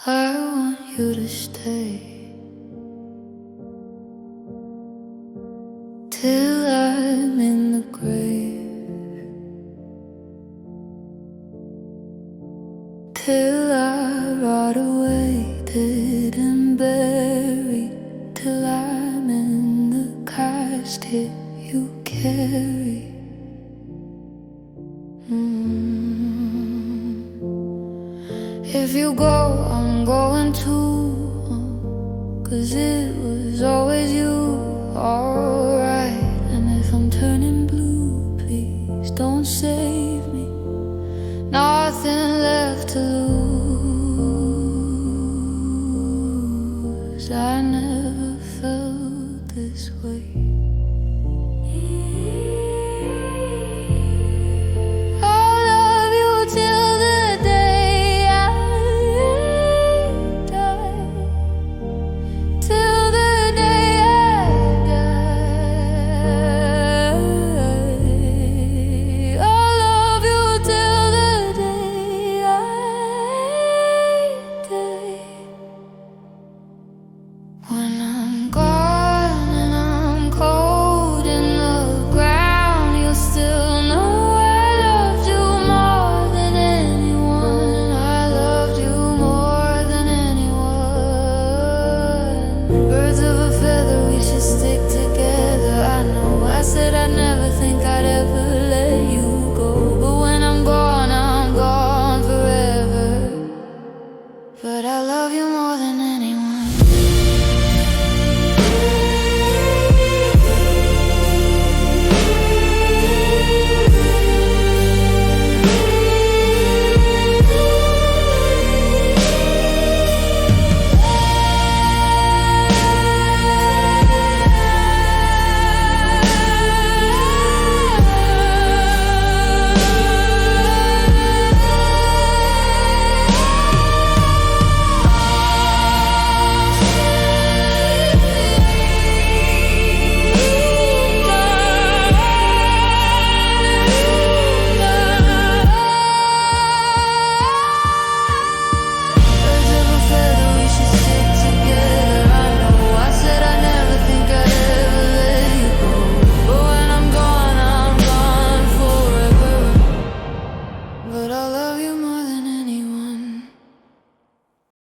I want you to stay till I'm in the grave, till I rot away, dead and buried, till I'm in the casket you carry. If you go, I'm going too, 'cause it was always you, alright. And if I'm turning blue, please don't save me. Nothing left to lose. I never felt this way. When I'm gone and I'm cold in the ground, you'll still know I loved you more than anyone. I loved you more than anyone. Birds of a feather, we should stick together. I know I said I'd never think I'd ever let you go, but when I'm gone forever. But I love you